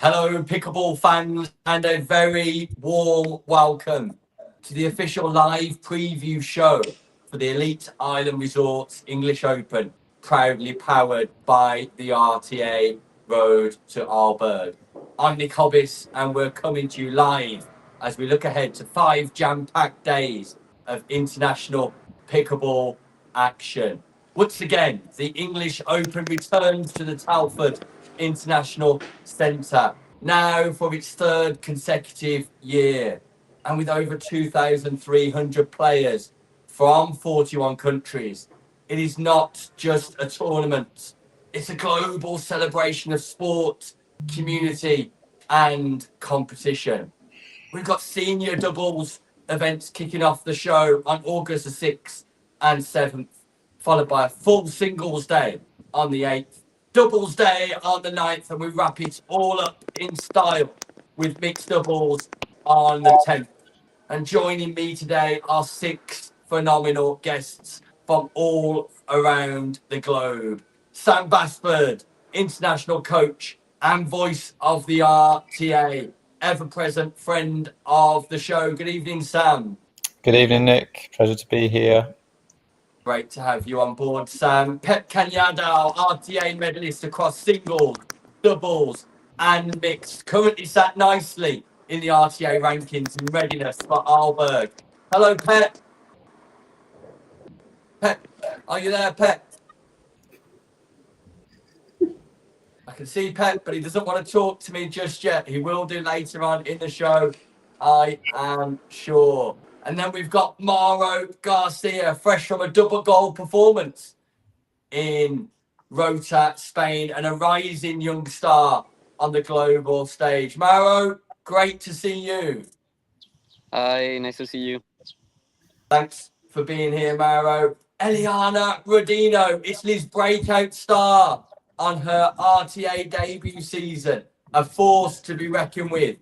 Hello, Pickleball fans, and a very warm welcome to the official live preview show for the Elite Island Resorts English Open, proudly powered by the RTA Road to Arlberg. I'm Nick Hobbis, and we're coming to you live as we look ahead to 5 jam-packed days of international pickleball action. Once again, the English Open returns to the Telford International Centre, now for its 3rd consecutive year, and with over 2,300 players from 41 countries. It is not just a tournament, it's a global celebration of sport, community, and competition. We've got senior doubles events kicking off the show on August the 6th and 7th, followed by a full singles day on the 8th, doubles day on the 9th, and we wrap it all up in style with mixed doubles on the 10th. And joining me today are 6 phenomenal guests from all around the globe. Sam Basford, international coach and voice of the RTA, ever-present friend of the show. Good evening, Sam. Good evening, Nick. Pleasure to be here. Great to have you on board, Sam. Pep Canyadell, RTA medalist across singles, doubles, and mixed. Currently sat nicely in the RTA rankings in readiness for Arlberg. Hello, Pep. Pep, are you there, Pep? I can see Pep, but he doesn't want to talk to me just yet. He will do later on in the show, I am sure. And then we've got Mauro García, fresh from a double goal performance in Rota, Spain, and a rising young star on the global stage. Mauro, great to see you. Hi, nice to see you. Thanks for being here, Mauro. Eleana Rodino, Italy's breakout star on her RTA debut season. A force to be reckoned with.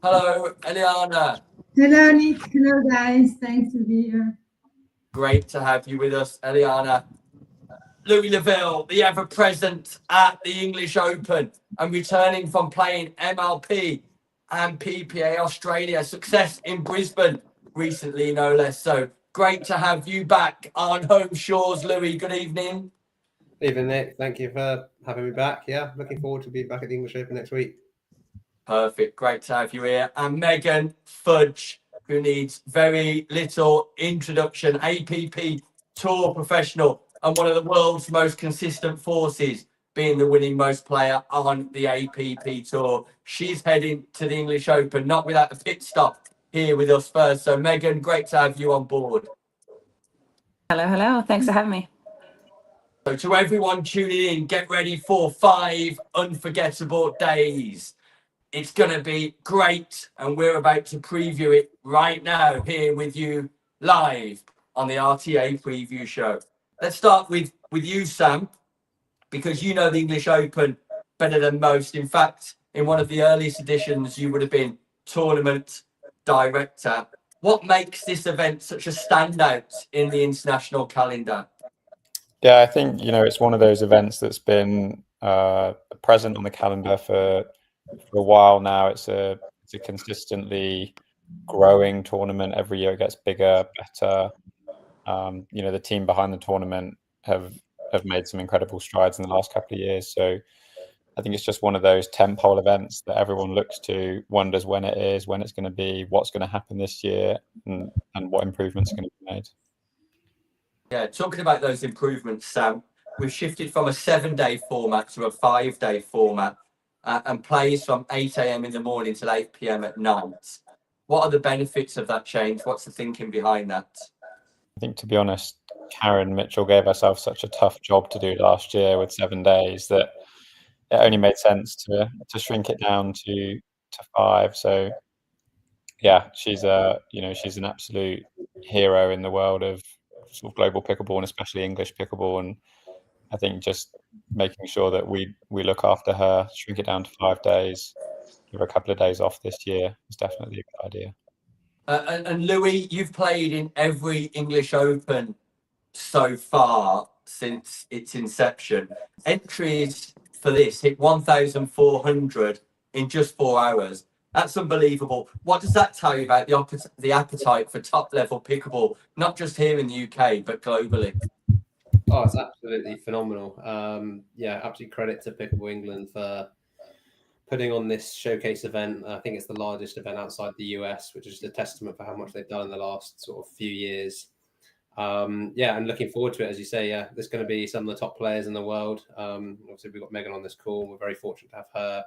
Hello, Eleana. Hello, Nick. Hello, guys. Thanks to be here. Great to have you with us, Eleana. Laville, the ever-present at the English Open and returning from playing MLP and PPA Australia. Success in Brisbane recently, no less. So great to have you back on home shores, Louis. Good evening. Evening, Nick. Thank you for having me back. Yeah, looking forward to being back at the English Open next week. Perfect. Great to have you here. And Megan Fudge, who needs very little introduction, APP Tour professional and one of the world's most consistent forces, being the winning most player on the APP Tour. She's heading to the English Open, not without a pit stop here with us first. So, Megan, great to have you on board. Hello, hello. Thanks for having me. So, to everyone tuning in, get ready for 5 unforgettable days. It's going to be great, and we're about to preview it right now here with you live on the RTA preview show. Let's start with you, Sam, because you know the English Open better than most. In fact, in one of the earliest editions, you would have been tournament director. What makes this event such a standout in the international calendar? Yeah, I think, it's one of those events that's been present on the calendar for a while now. It's a consistently growing tournament. Every year it gets bigger, better. The team behind the tournament have made some incredible strides in the last couple of years. So I think it's just one of those tentpole events that everyone looks to, wonders when it is, when it's going to be, what's going to happen this year, and what improvements are going to be made. Yeah, talking about those improvements, Sam, we've shifted from a 7-day format to a 5-day format and plays from 8 a.m. in the morning till 8 p.m. at night. What are the benefits of that change? What's the thinking behind that? I think, to be honest, Karen Mitchell gave herself such a tough job to do last year with 7 days that it only made sense to shrink it down to 5. So yeah, she's an absolute hero in the world of sort of global pickleball and especially English pickleball. And I think just making sure that we look after her, shrink it down to 5 days, give her a couple of days off this year is definitely a good idea. And Louis, you've played in every English Open so far since its inception. Entries for this hit 1,400 in just 4 hours. That's unbelievable. What does that tell you about the appetite for top level pickleball, not just here in the UK, but globally? Oh, it's absolutely phenomenal. Yeah, absolute credit to Pickleball England for putting on this showcase event. I think it's the largest event outside the US, which is a testament for how much they've done in the last sort of few years. Yeah, and looking forward to it, as you say. Yeah, there's going to be some of the top players in the world. Obviously, we've got Megan on this call. We're very fortunate to have her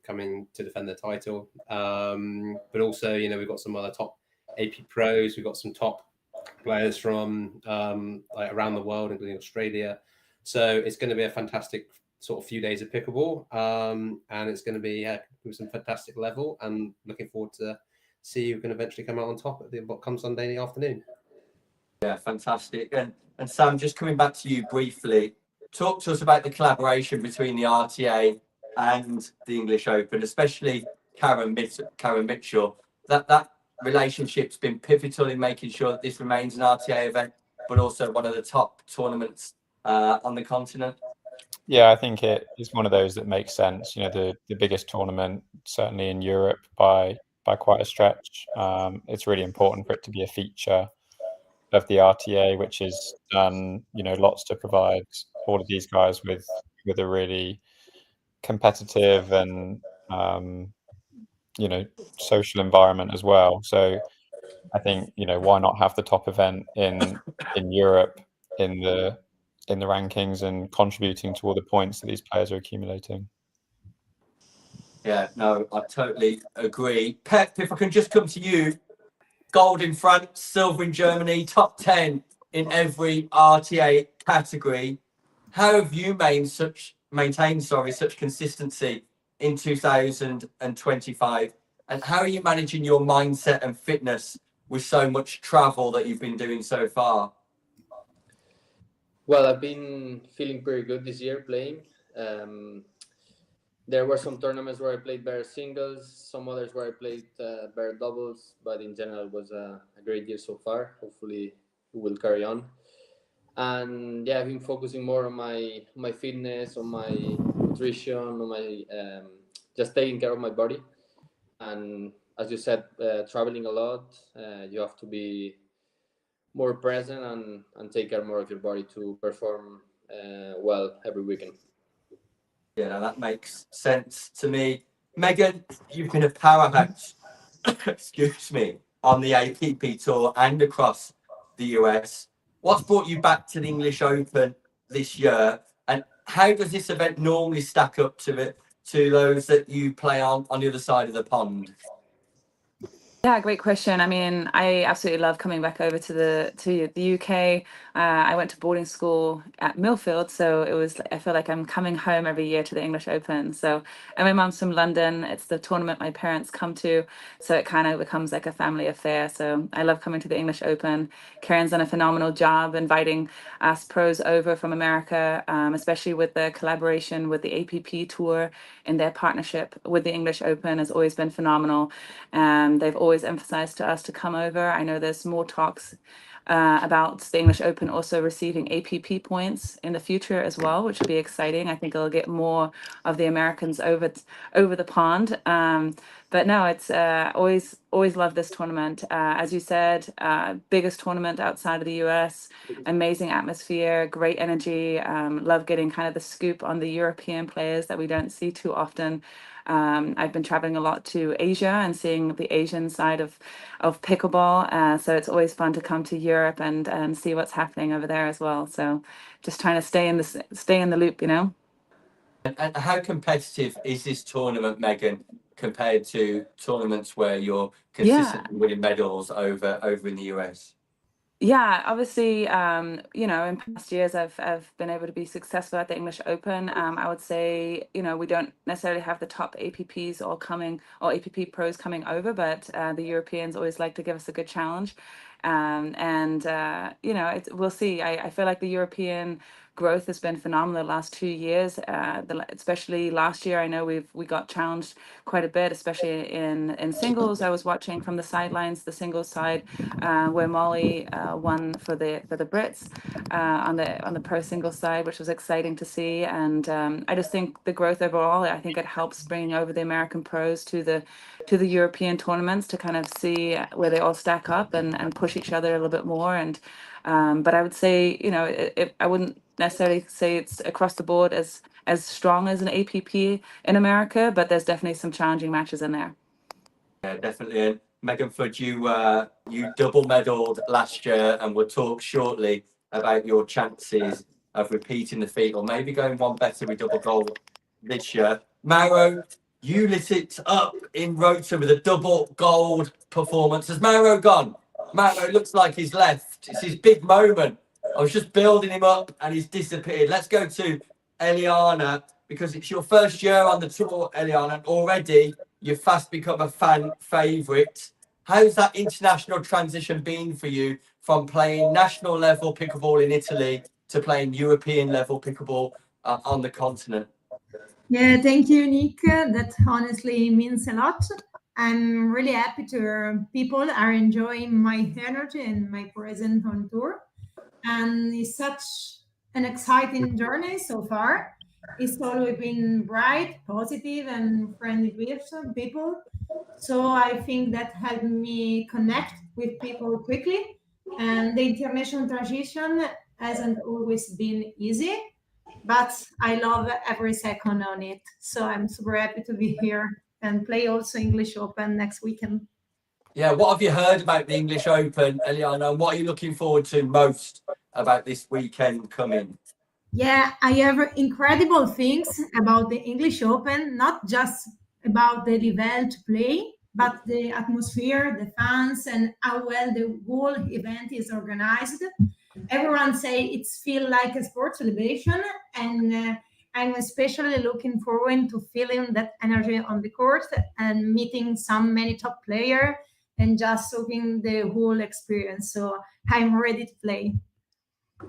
coming to defend the title. But also, you know, we've got some other top AP pros. We've got some top players from like around the world, including Australia. So it's going to be a fantastic sort of few days of pickleball, and it's going to be with some fantastic level. And looking forward to see who can eventually come out on top at what comes Sunday afternoon. Yeah, fantastic. And Sam, just coming back to you briefly, talk to us about the collaboration between the RTA and the English Open, especially Karen Mitchell. That relationship's been pivotal in making sure that this remains an RTA event, but also one of the top tournaments on the continent. Yeah, I think it's one of those that makes sense. You know, the biggest tournament certainly in Europe by quite a stretch. It's really important for it to be a feature of the RTA, which has done, you know, lots to provide all of these guys with a really competitive and you know, social environment as well. So I think, you know, why not have the top event in Europe in the rankings and contributing to all the points that these players are accumulating. Yeah, no, I totally agree. Pep, if I can just come to you, gold in France, silver in Germany, top 10 in every RTA category. How have you maintained such consistency in 2025? And how are you managing your mindset and fitness with so much travel that you've been doing so far? Well, I've been feeling pretty good this year playing. There were some tournaments where I played better singles, some others where I played better doubles, but in general, it was a great year so far. Hopefully, it will carry on. And yeah, I've been focusing more on my fitness, on my nutrition, on my just taking care of my body. And as you said, traveling a lot, you have to be more present and take care more of your body to perform well every weekend. Yeah, no, that makes sense to me. Megan, you've been a powerhouse, excuse me, on the APP tour and across the US. What's brought you back to the English Open this year? And how does this event normally stack up to those that you play on the other side of the pond? Yeah, great question. I mean, I absolutely love coming back over to the UK. I went to boarding school at Millfield, so I feel like I'm coming home every year to the English Open. So, and my mom's from London. It's the tournament my parents come to, so it kind of becomes like a family affair. So I love coming to the English Open. Karen's done a phenomenal job inviting us pros over from America, especially with the collaboration with the APP tour, and their partnership with the English Open has always been phenomenal. They've always emphasized to us to come over. I know there's more talks about the English Open also receiving APP points in the future as well, which will be exciting. I think it'll get more of the Americans over the pond. But no, it's always loved this tournament. As you said, biggest tournament outside of the US, amazing atmosphere, great energy. Love getting kind of the scoop on the European players that we don't see too often. I've been traveling a lot to Asia and seeing the Asian side of pickleball. So it's always fun to come to Europe and see what's happening over there as well. So just trying to stay in the loop, you know. And how competitive is this tournament, Megan, compared to tournaments where you're consistently winning medals over in the US? Yeah, obviously, you know, in past years, I've been able to be successful at the English Open. I would say, you know, we don't necessarily have the top APPs or APP pros coming over, but the Europeans always like to give us a good challenge. You know, we'll see. I feel like the European growth has been phenomenal the last 2 years, especially last year. I know we got challenged quite a bit, especially in singles. I was watching from the sidelines, the singles side, where Molly won for the Brits on the pro singles side, which was exciting to see. And I just think the growth overall, I think it helps bringing over the American pros to the European tournaments to kind of see where they all stack up and push each other a little bit more. And but I would say, you know, I wouldn't necessarily say it's across the board as strong as an APP in America, but there's definitely some challenging matches in there. Yeah, definitely. And Megan Fudge, you double medalled last year, and we'll talk shortly about your chances of repeating the feat or maybe going one better with double gold this year. Mauro, you lit it up in Rota with a double gold performance. Has Mauro gone? Mauro looks like he's left. It's his big moment. I was just building him up and he's disappeared. Let's go to Eleana, because it's your first year on the tour, Eleana. Already, you've fast become a fan favourite. How's that international transition been for you from playing national level pickleball in Italy to playing European level pickleball on the continent? Yeah, thank you, Nick. That honestly means a lot. I'm really happy to people are enjoying my energy and my presence on tour. And it's such an exciting journey so far. It's always been bright, positive, and friendly with people. So I think that helped me connect with people quickly. And the international transition hasn't always been easy, but I love every second on it. So I'm super happy to be here and play also English Open next weekend. Yeah, what have you heard about the English Open, Eleana? And what are you looking forward to most about this weekend coming? Yeah, I have incredible things about the English Open, not just about the level to play, but the atmosphere, the fans, and how well the whole event is organized. Everyone say it's feel like a sports celebration, and I'm especially looking forward to feeling that energy on the court and meeting many top players and just soaking the whole experience. So I'm ready to play.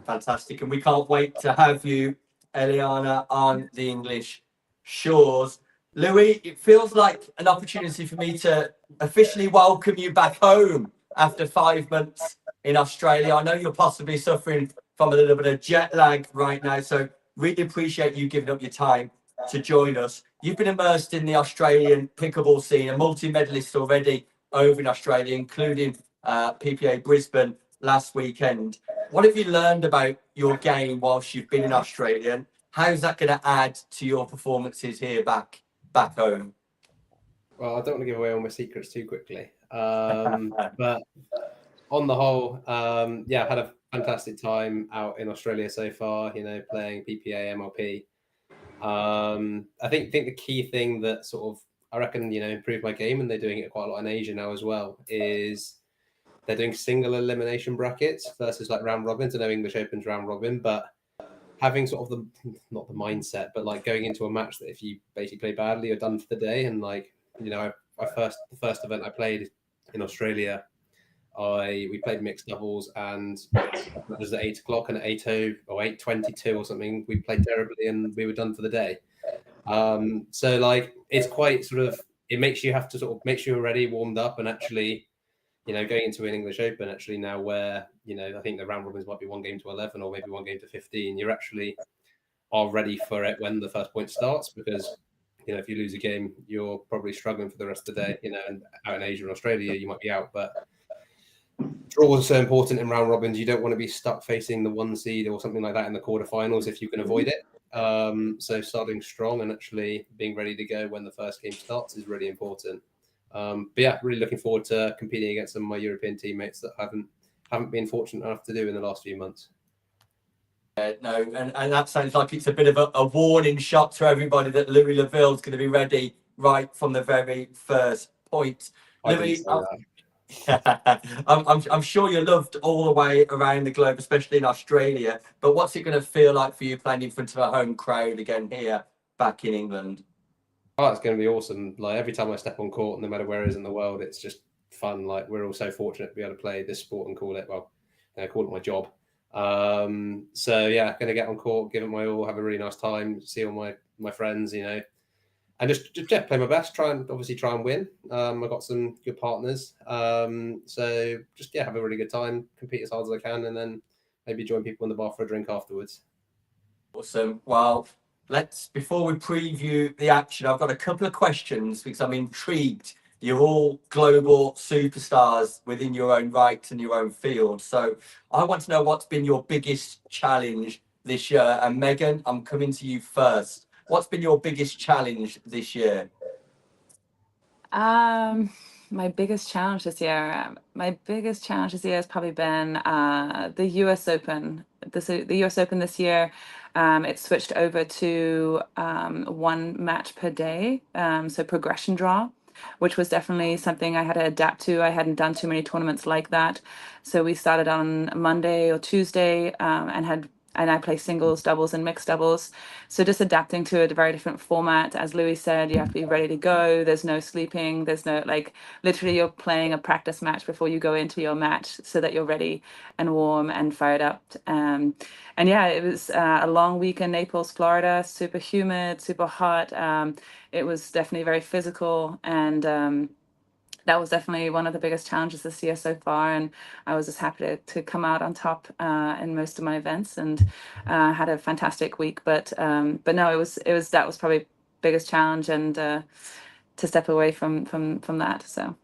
Fantastic. And we can't wait to have you, Eleana, on the English shores. Louis, it feels like an opportunity for me to officially welcome you back home after 5 months in Australia. I know you're possibly suffering from a little bit of jet lag right now, so really appreciate you giving up your time to join us. You've been immersed in the Australian pickleball scene, a multi-medalist already over in Australia, including PPA Brisbane last weekend. What have you learned about your game whilst you've been in Australia? And how's that going to add to your performances here back home? Well, I don't want to give away all my secrets too quickly. But on the whole, yeah, I've had a fantastic time out in Australia so far, you know, playing PPA, MLP. I think the key thing that sort of, I reckon, you know, improved my game, and they're doing it quite a lot in Asia now as well, is they're doing single elimination brackets versus like round robins. I know English Open's round robin, but having sort of not the mindset, but like going into a match that if you basically play badly, you're done for the day. And like, you know, the first event I played in Australia, we played mixed doubles, and it was at 8 o'clock, and at 8:00 or 8:22 or something, we played terribly and we were done for the day. So like, it's quite sort of, it makes you have to sort of make sure you're ready, warmed up, and actually, you know, going into an English Open actually now where, you know, I think the round robins might be 1 game to 11 or maybe 1 game to 15, you actually are ready for it when the first point starts, because, you know, if you lose a game, you're probably struggling for the rest of the day, you know, and out in Asia and Australia, you might be out, but draws are so important in round robins. You don't want to be stuck facing the 1 seed or something like that in the quarterfinals if you can avoid it. So starting strong and actually being ready to go when the first game starts is really important. But yeah, really looking forward to competing against some of my European teammates that haven't been fortunate enough to do in the last few months. No, and that sounds like it's a bit of a warning shot to everybody that Louis Laville is going to be ready right from the very first point. Louis, I'm sure you're loved all the way around the globe, especially in Australia. But what's it going to feel like for you playing in front of a home crowd again here back in England? Oh, it's going to be awesome. Like every time I step on court, no matter where it is in the world, it's just fun. Like, we're all so fortunate to be able to play this sport and call it my job. So yeah, going to get on court, give it my all, have a really nice time, see all my friends, and just play my best, try and win. I've got some good partners, so just have a really good time, compete as hard as I can, and then maybe join people in the bar for a drink afterwards. Awesome. Well, before we preview the action, I've got a couple of questions because I'm intrigued. You're all global superstars within your own right and your own field. So I want to know what's been your biggest challenge this year. And Megan, I'm coming to you first. What's been your biggest challenge this year? My biggest challenge this year. Has probably been the US Open. The US Open this year, it switched over to 1 match per day, so progression draw, which was definitely something I had to adapt to. I hadn't done too many tournaments like that, so we started on Monday or Tuesday, and I play singles, doubles, and mixed doubles. So just adapting to a very different format. As Louis said, you have to be ready to go. There's no sleeping. There's no, literally you're playing a practice match before you go into your match so that you're ready and warm and fired up. And yeah, it was a long week in Naples, Florida, super humid, super hot. It was definitely very physical, and that was definitely one of the biggest challenges this year so far, and I was just happy to come out on top in most of my events, and had a fantastic week. But no, that was probably biggest challenge, and to step away from that. So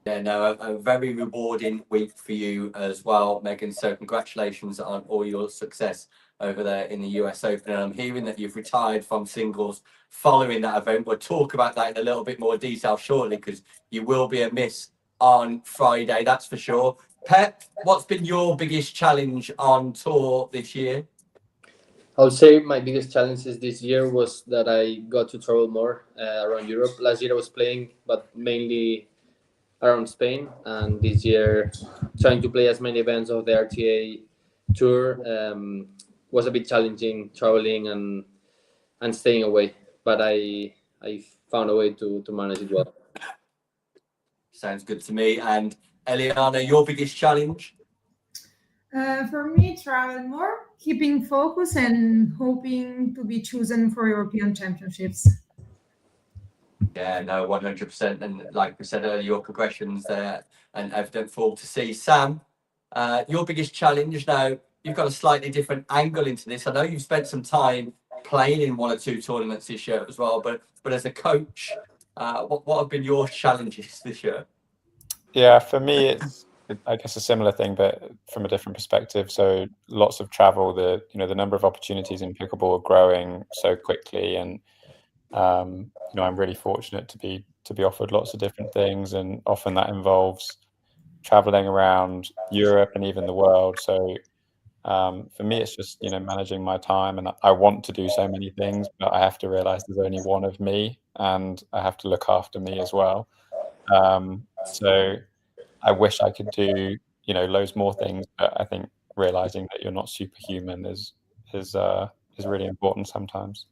yeah, no, a very rewarding week for you as well, Megan. So congratulations on all your success over there in the US Open. And I'm hearing that you've retired from singles following that event. We'll talk about that in a little bit more detail shortly, because you will be a miss on Friday, that's for sure. Pep, what's been your biggest challenge on tour this year? I would say my biggest challenges this year was that I got to travel more around Europe. Last year I was playing, but mainly around Spain, and this year trying to play as many events of the RTA tour was a bit challenging, traveling and staying away, but I found a way to manage it well. Sounds good to me. And Eleana, your biggest challenge? For me, travel more, keeping focus and hoping to be chosen for European Championships. Yeah, no, 100%. And like we said earlier, your progression's there and evident for all to see. Sam, your biggest challenge now, you've got a slightly different angle into this. I know you've spent some time playing in 1 or 2 tournaments this year as well, but as a coach, what have been your challenges this year? Yeah, for me, it's I guess a similar thing, but from a different perspective. So lots of travel. The number of opportunities in pickleball are growing so quickly, and I'm really fortunate to be offered lots of different things, and often that involves traveling around Europe and even the world. So for me, it's just managing my time, and I want to do so many things, but I have to realize there's only one of me, and I have to look after me as well. So I wish I could do loads more things, but I think realizing that you're not superhuman is really important sometimes.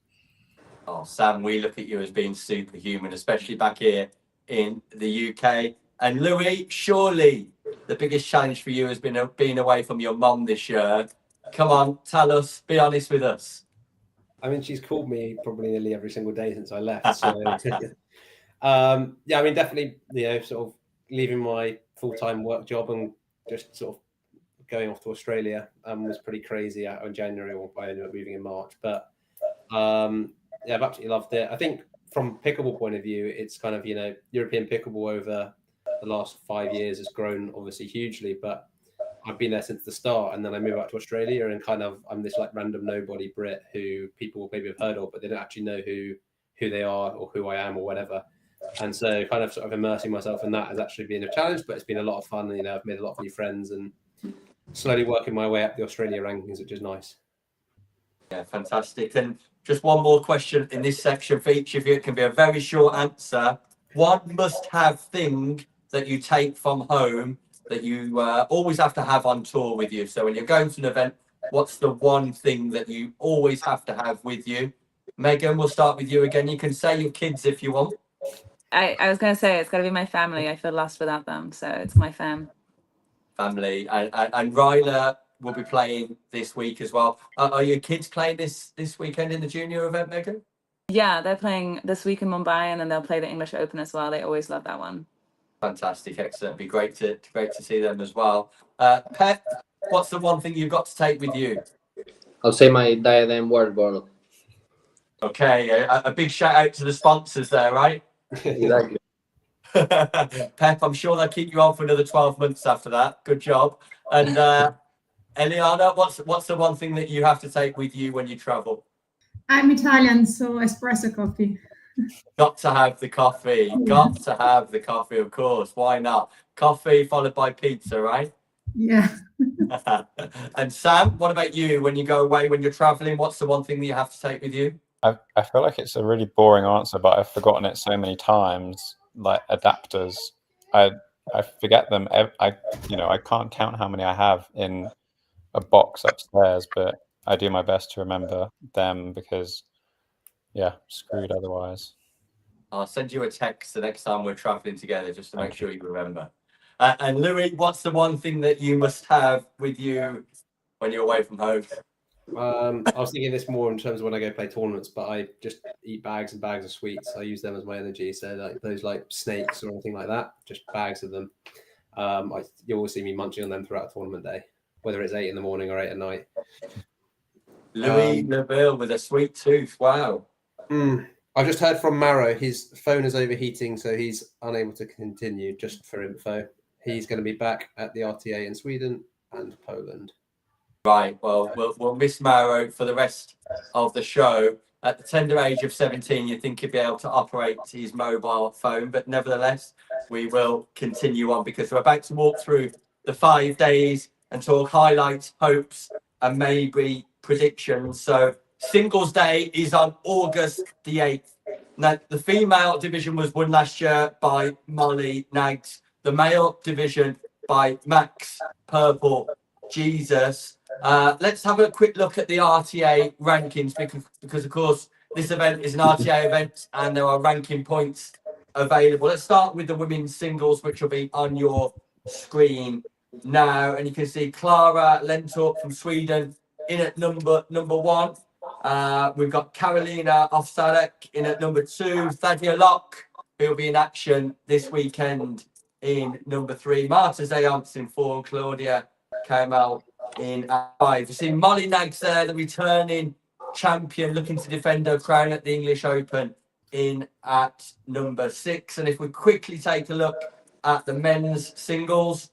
Oh, Sam, we look at you as being superhuman, especially back here in the UK. And Louis, surely the biggest challenge for you has been being away from your mum this year. Come on, tell us, be honest with us. I mean, she's called me probably nearly every single day since I left. So, yeah, I mean, definitely, sort of leaving my full-time work job and just sort of going off to Australia was pretty crazy in January, or I ended up moving in March. But yeah, I've absolutely loved it. I think from pickleball point of view, it's kind of, European pickleball over the last 5 years has grown obviously hugely, but I've been there since the start, and then I moved out to Australia, and kind of I'm this like random nobody Brit who people maybe have heard of, but they don't actually know who they are or who I am or whatever. And so kind of sort of immersing myself in that has actually been a challenge, but it's been a lot of fun. I've made a lot of new friends and slowly working my way up the Australia rankings, which is nice. Yeah, fantastic. And just one more question in this section for each of you. It can be a very short answer. One must-have thing that you take from home that you always have to have on tour with you. So when you're going to an event, what's the one thing that you always have to have with you? Megan, we'll start with you again. You can say your kids if you want. I was going to say, it's got to be my family. I feel lost without them. So it's my family. And Ryla will be playing this week as well. Are your kids playing this weekend in the junior event, Megan? Yeah, they're playing this week in Mumbai, and then they'll play the English Open as well. They always love that one. Fantastic, excellent. It'd be great to see them as well. Pep, what's the one thing you've got to take with you? I'll say my Diadem word bottle. Okay, a big shout out to the sponsors there, right? Exactly. Pep, I'm sure they'll keep you on for another 12 months after that. Good job. And Eleana, what's the one thing that you have to take with you when you travel? I'm Italian, so espresso coffee. Got to have the coffee. Got to have the coffee, of course. Why not? Coffee followed by pizza, right? Yeah. And Sam, what about you? When you go away, when you're traveling, what's the one thing that you have to take with you? I feel like it's a really boring answer, but I've forgotten it so many times. Like adapters, I forget them. I can't count how many I have in a box upstairs, but I do my best to remember them because, yeah, screwed otherwise. I'll send you a text the next time we're traveling together just to make sure you remember. And Louis, what's the one thing that you must have with you when you're away from home? I was thinking this more in terms of when I go play tournaments, but I just eat bags and bags of sweets. I use them as my energy. So like those like snakes or anything like that, just bags of them. You always see me munching on them throughout a tournament day, whether it's 8 in the morning or 8 at night. Louis Laville with a sweet tooth. Wow. I've just heard from Mauro. His phone is overheating, so he's unable to continue. Just for info, he's going to be back at the RTA in Sweden and Poland. Right, well, we'll miss Mauro for the rest of the show. At the tender age of 17, you'd think he'd be able to operate his mobile phone, but nevertheless, we will continue on because we're about to walk through the 5 days and talk highlights, hopes, and maybe predictions. So singles day is on August the 8th. Now, the female division was won last year by Molly Nags. The male division by Max Purple Jesus. Let's have a quick look at the RTA rankings because of course this event is an RTA event and there are ranking points available. Let's start with the women's singles, which will be on your screen now, and you can see Clara Lentorp from Sweden in at number 1. We've got Karolina Ofsarek in at number 2. Thadia Locke, who will be in action this weekend, in number 3. Marta Zayamps in 4. Claudia Kamal in 5. You see Molly Nags there, the returning champion, looking to defend her crown at the English Open, in at number 6. And if we quickly take a look at the men's singles,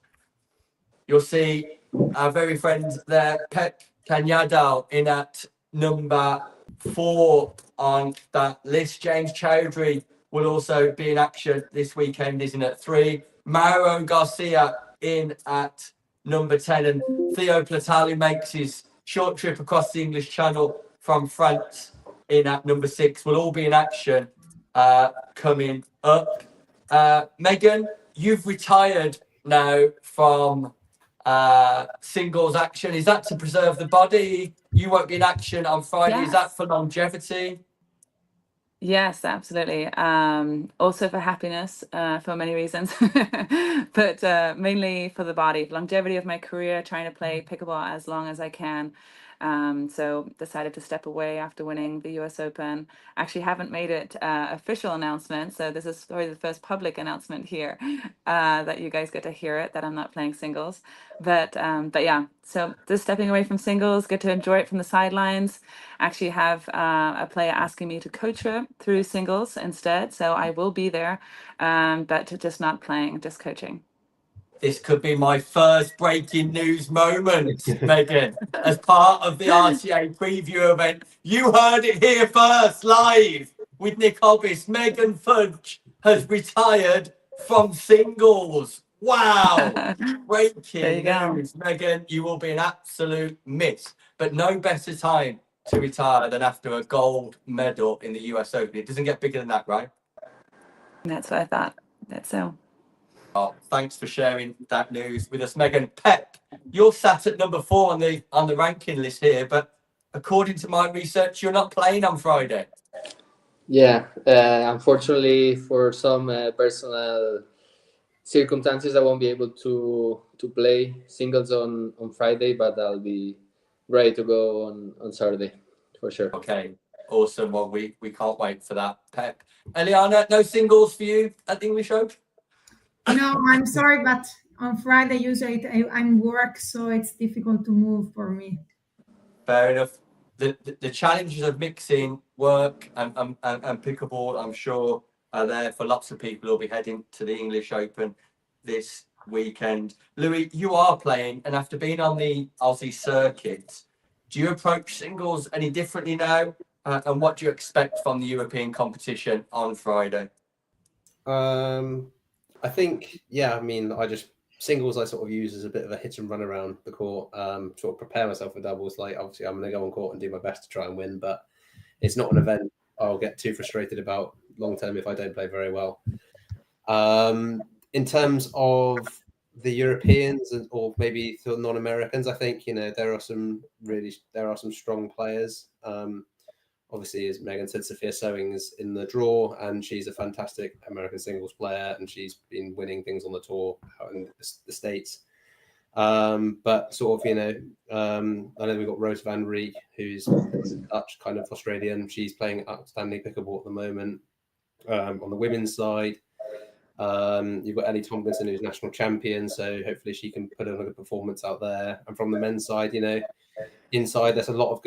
you'll see our very friend there, Pep Canyadell, in at number 4 on that list. James Chowdhury will also be in action this weekend, isn't at 3. Mauro García in at number 10, and Theo Platali makes his short trip across the English Channel from France in at number 6. Will all be in action coming up. Megan, you've retired now from singles action. Is that to preserve the body? You won't be in action on Friday. Yes. Is that for longevity? Yes, absolutely. Also for happiness, for many reasons, but mainly for the body. Longevity of my career, trying to play pickleball as long as I can. So decided to step away after winning the US Open. Actually haven't made it official announcement, so this is probably the first public announcement here that you guys get to hear it, that I'm not playing singles. But yeah, so just stepping away from singles, get to enjoy it from the sidelines. Actually have a player asking me to coach her through singles instead, so I will be there, but just not playing, just coaching. This could be my first breaking news moment, Megan, as part of the RTA preview event. You heard it here first, live with Nick Hobbis. Megan Fudge has retired from singles. Wow. Breaking news. Megan, you will be an absolute miss, but no better time to retire than after a gold medal in the US Open. It doesn't get bigger than that, right? That's what I thought. That's so. Oh, thanks for sharing that news with us, Megan. Pep, you're sat at number 4 on the ranking list here, but according to my research, you're not playing on Friday. Yeah, unfortunately, for some personal circumstances, I won't be able to play singles on Friday, but I'll be ready to go on Saturday for sure. Okay, awesome. Well, we can't wait for that. Pep, Eleana, no singles for you at the English Open? No, I'm sorry, but on Friday usually I'm work, so it's difficult to move for me. Fair enough. The challenges of mixing work and pickleball, I'm sure, are there for lots of people who'll be heading to the English Open this weekend. Louis, you are playing, and after being on the Aussie circuit, do you approach singles any differently now? And what do you expect from the European competition on Friday? I think, yeah, I mean, singles I sort of use as a bit of a hit and run around the court, sort of prepare myself for doubles. Like, obviously, I'm going to go on court and do my best to try and win, but it's not an event I'll get too frustrated about long term if I don't play very well. In terms of the Europeans or maybe the non-Americans, I think, there are some strong players. Obviously, as Megan said, Sophia Sowing's in the draw, and she's a fantastic American singles player, and she's been winning things on the tour out in the States. But sort of, I know we've got Rose van Rijk, who's Dutch, kind of Australian. She's playing outstanding pickleball at the moment. On the women's side, you've got Ellie Tomlinson, who's national champion, so hopefully she can put in a good performance out there. And from the men's side, inside there's a lot of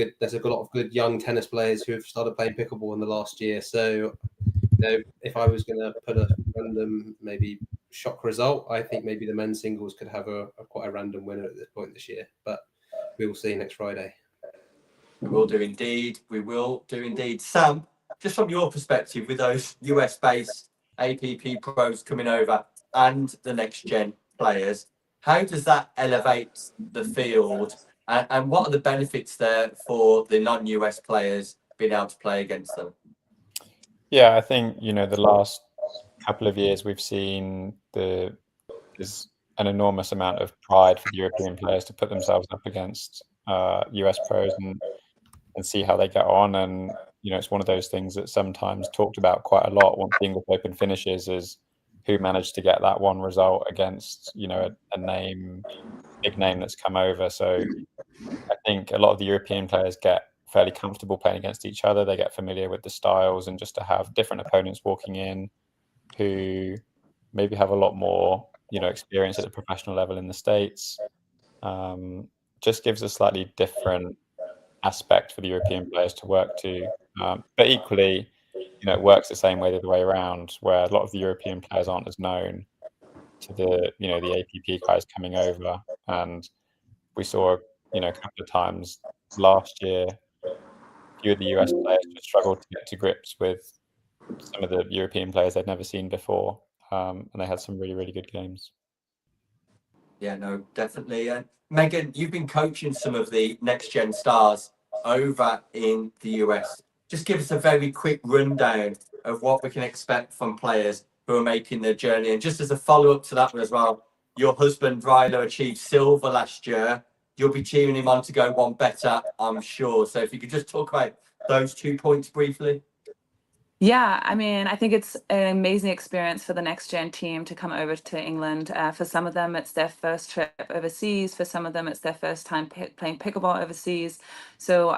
good young tennis players who have started playing pickleball in the last year. So, if I was going to put a random maybe shock result, I think maybe the men's singles could have a quite a random winner at this point this year. But we will see next Friday. We will do indeed. We will do indeed. Sam, just from your perspective, with those US-based APP pros coming over and the next gen players, how does that elevate the field? And what are the benefits there for the non-US players being able to play against them? Yeah, I think, the last couple of years we've seen there's an enormous amount of pride for the European players to put themselves up against US pros and see how they get on. And, it's one of those things that's sometimes talked about quite a lot once the English Open finishes, is who managed to get that one result against, a big name that's come over. So I think a lot of the European players get fairly comfortable playing against each other. They get familiar with the styles, and just to have different opponents walking in who maybe have a lot more, experience at the professional level in the States, just gives a slightly different aspect for the European players to work to. But equally, it works the same way the other way around, where a lot of the European players aren't as known to the, the APP guys coming over. And we saw, a couple of times last year, a few of the US players just struggled to get to grips with some of the European players they'd never seen before. And they had some really, really good games. Yeah, no, definitely. Megan, you've been coaching some of the next gen stars over in the US. Just give us a very quick rundown of what we can expect from players who are making their journey. And just as a follow-up to that one as well, your husband, Rylo, achieved silver last year. You'll be cheering him on to go one better, I'm sure. So if you could just talk about those 2 points briefly. Yeah, I mean, I think it's an amazing experience for the next gen team to come over to England. For some of them, it's their first trip overseas. For some of them, it's their first time playing pickleball overseas. So,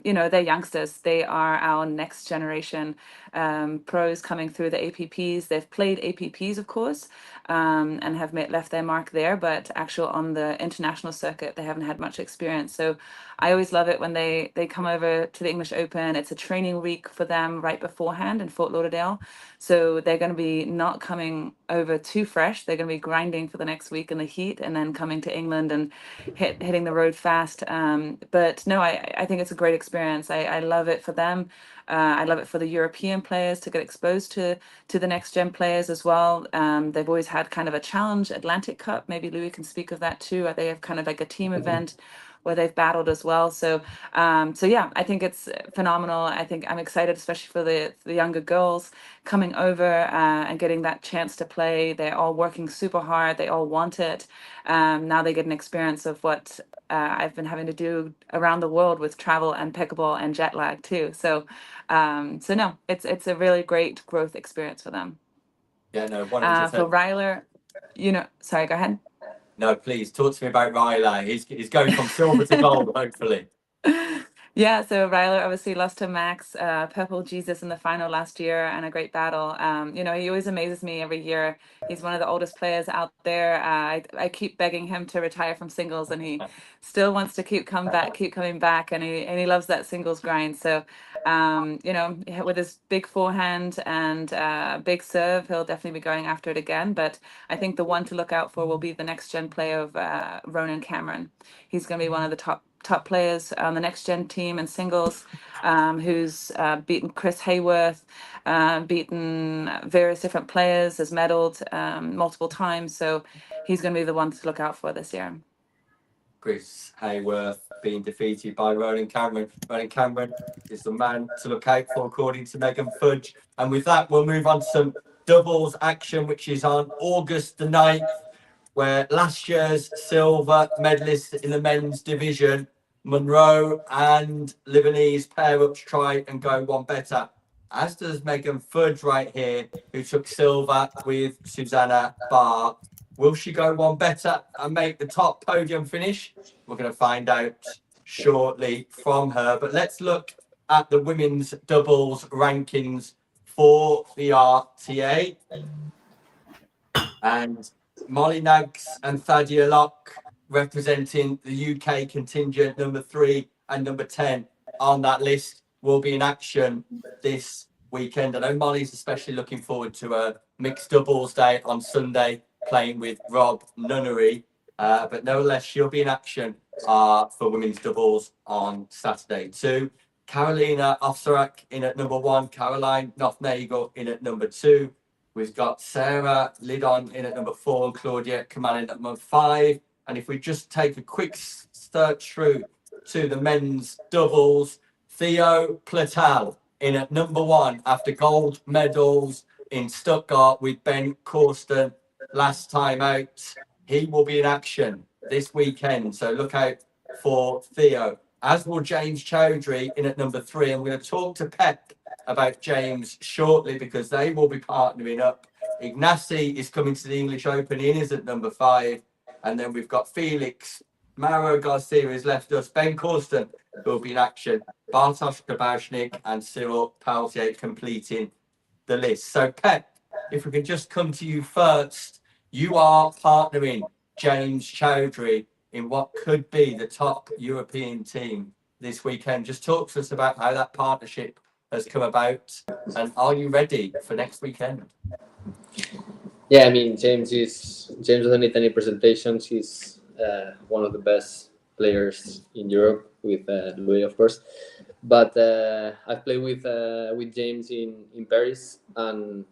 they're youngsters. They are our next generation pros coming through the APPs. They've played APPs, of course, and have left their mark there. But on the international circuit, they haven't had much experience. So I always love it when they come over to the English Open. It's a training week for them right beforehand in Fort Lauderdale. So they're going to be not coming over too fresh. They're going to be grinding for the next week in the heat and then coming to England and hitting the road fast. But no, I think it's a great experience. I love it for them. I love it for the European players to get exposed to the next gen players as well. They've always had kind of a challenge Atlantic Cup. Maybe Louis can speak of that too. They have kind of like a team event where they've battled as well. So yeah, I think it's phenomenal. I think I'm excited, especially for the younger girls coming over and getting that chance to play. They're all working super hard. They all want it. Now they get an experience of what I've been having to do around the world with travel and pickleball and jet lag too. So no, it's a really great growth experience for them. Yeah, no, 100%. For Ryler, sorry, go ahead. No, please talk to me about Ryler. He's going from silver to gold, hopefully. Yeah, so Ryler obviously lost to Max, Purple Jesus in the final last year, and a great battle. He always amazes me every year. He's one of the oldest players out there. I keep begging him to retire from singles, and he still wants to keep coming back, and he loves that singles grind. So, with his big forehand and big serve, he'll definitely be going after it again. But I think the one to look out for will be the next gen player of Ronan Cameron. He's going to be one of the top players on the next gen team in singles, who's beaten Chris Hayworth, beaten various different players, has medaled multiple times. So he's going to be the one to look out for this year. Chris Hayworth being defeated by Ronan Cameron. Ronan Cameron is the man to look out for, according to Megan Fudge. And with that, we'll move on to some doubles action, which is on August the 9th, where last year's silver medalists in the men's division, Monroe and Lebanese pair up to try and go one better, as does Megan Fudge right here, who took silver with Susanna Barr. Will she go one better and make the top podium finish? We're going to find out shortly from her. But let's look at the women's doubles rankings for the RTA. And Molly Naggs and Thadia Locke representing the UK contingent, number 3 and number 10 on that list, will be in action this weekend. I know Molly's especially looking forward to a mixed doubles day on Sunday, playing with Rob Nunnery, but nevertheless she'll be in action for women's doubles on Saturday too. Karolina Ovsarak in at number 1, Caroline Nothnagel in at number 2. We've got Sarah Lidon in at number 4 and Claudia Kaman in at number 5. And if we just take a quick search through to the men's doubles, Theo Platal in at number 1 after gold medals in Stuttgart with Ben Corsten last time out. He will be in action this weekend, so look out for Theo. As will James Chowdhury in at number 3. I'm going to talk to Pep about James shortly because they will be partnering up. Ignacy is coming to the English Open. He is at number 5. And then we've got Felix. Mauro García has left us. Ben Corsten will be in action. Bartosz Kabashnik and Cyril Peltier completing the list. So Pep, if we can just come to you first. You are partnering James Chowdhury in what could be the top European team this weekend. Just talk to us about how that partnership has come about, and are you ready for next weekend? Yeah, I mean, James doesn't need any presentations. He's one of the best players in Europe with Louis, of course. But I've played with James in Paris, and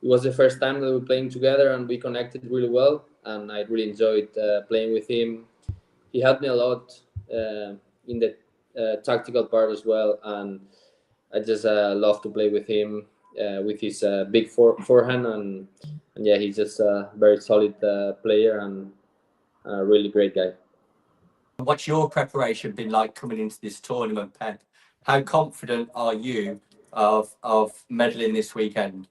it was the first time that we were playing together, and we connected really well. And I really enjoyed playing with him. He helped me a lot in the tactical part as well, and I just love to play with him with his big forehand, and yeah, he's just a very solid player and a really great guy. What's your preparation been like coming into this tournament, Pep? How confident are you of medaling this weekend?